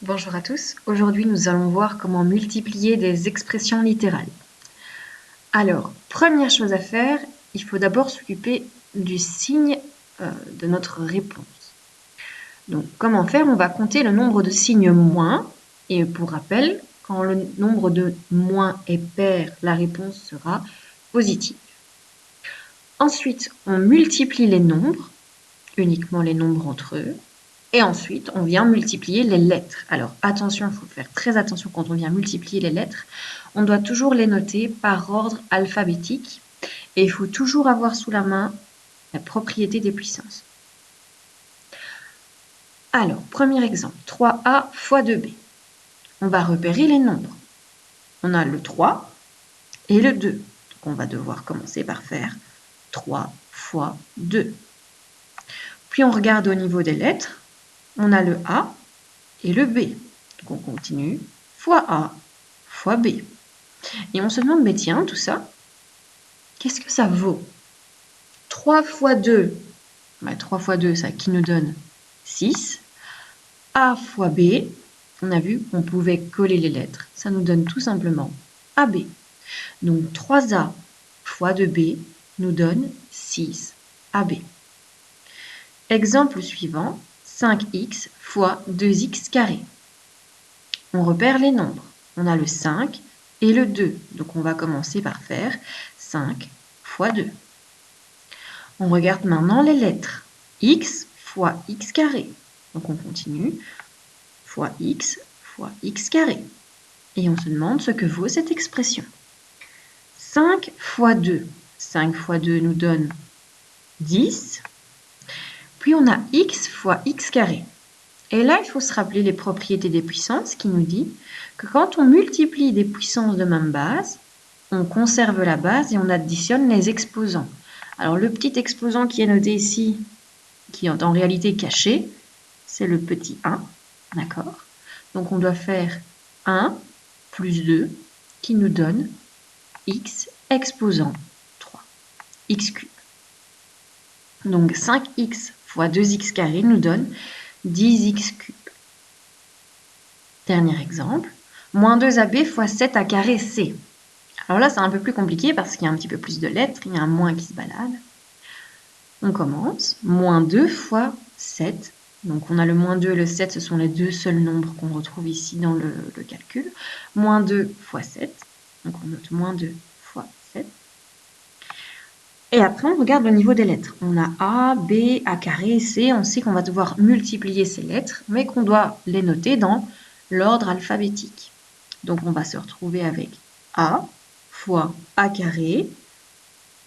Bonjour à tous, aujourd'hui nous allons voir comment multiplier des expressions littérales. Alors, première chose à faire, il faut d'abord s'occuper du signe de notre réponse. Donc, comment faire? On va compter le nombre de signes moins, et pour rappel, quand le nombre de moins est pair, la réponse sera positive. Ensuite, on multiplie les nombres, uniquement les nombres entre eux, et ensuite, on vient multiplier les lettres. Alors, attention, il faut faire très attention quand on vient multiplier les lettres. On doit toujours les noter par ordre alphabétique et il faut toujours avoir sous la main la propriété des puissances. Alors, premier exemple, 3a fois 2b. On va repérer les nombres. On a le 3 et le 2. Donc, on va devoir commencer par faire 3 fois 2. Puis, on regarde au niveau des lettres. On a le A et le B. Donc, on continue. Fois A fois B. Et on se demande, mais tiens, tout ça, qu'est-ce que ça vaut? 3 fois 2, 3 fois 2, ça qui nous donne 6. A fois B, on a vu qu'on pouvait coller les lettres. Ça nous donne tout simplement AB. Donc 3A fois 2B nous donne 6AB. Exemple suivant, 5x fois 2x carré. On repère les nombres. On a le 5 et le 2. Donc on va commencer par faire 5 fois 2. On regarde maintenant les lettres. X fois x carré. Donc on continue. Fois x carré. Et on se demande ce que vaut cette expression. 5 fois 2. 5 fois 2 nous donne 10. Puis on a x fois x carré. Et là, il faut se rappeler les propriétés des puissances qui nous dit que quand on multiplie des puissances de même base, on conserve la base et on additionne les exposants. Alors le petit exposant qui est noté ici, qui est en réalité caché, c'est le petit 1, d'accord? Donc on doit faire 1 plus 2 qui nous donne x exposant 3, x cube. Donc 5x fois 2x carré nous donne 10x cube. Dernier exemple, moins 2ab fois 7a carré c. Alors là, c'est un peu plus compliqué parce qu'il y a un petit peu plus de lettres, il y a un moins qui se balade. On commence, moins 2 fois 7. Donc on a le moins 2 et le 7, ce sont les deux seuls nombres qu'on retrouve ici dans le calcul. Moins 2 fois 7, donc on note moins 2 fois 7. Et après, on regarde le niveau des lettres. On a A, B, A carré, C. On sait qu'on va devoir multiplier ces lettres, mais qu'on doit les noter dans l'ordre alphabétique. Donc, on va se retrouver avec A fois A carré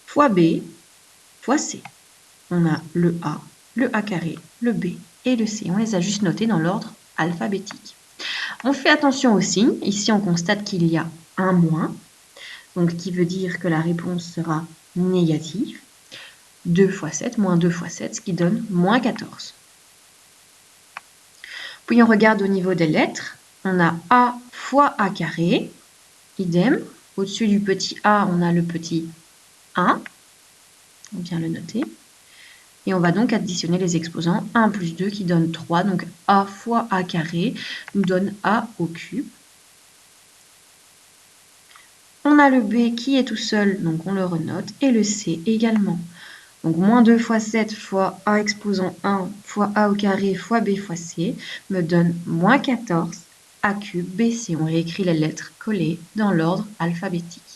fois B fois C. On a le A carré, le B et le C. On les a juste notés dans l'ordre alphabétique. On fait attention aux signes. Ici, on constate qu'il y a un moins, donc qui veut dire que la réponse sera négative. 2 fois 7, moins 2 fois 7, ce qui donne moins 14. Puis on regarde au niveau des lettres. On a A fois A carré, idem. Au-dessus du petit A, on a le petit 1. On vient le noter. Et on va donc additionner les exposants 1 plus 2 qui donne 3. Donc A fois A carré nous donne A au cube. On a le B qui est tout seul, donc on le renote. Et le C également. Donc moins 2 fois 7 fois A exposant 1 fois A au carré fois B fois C me donne moins 14 A cube BC. On réécrit les lettres collées dans l'ordre alphabétique.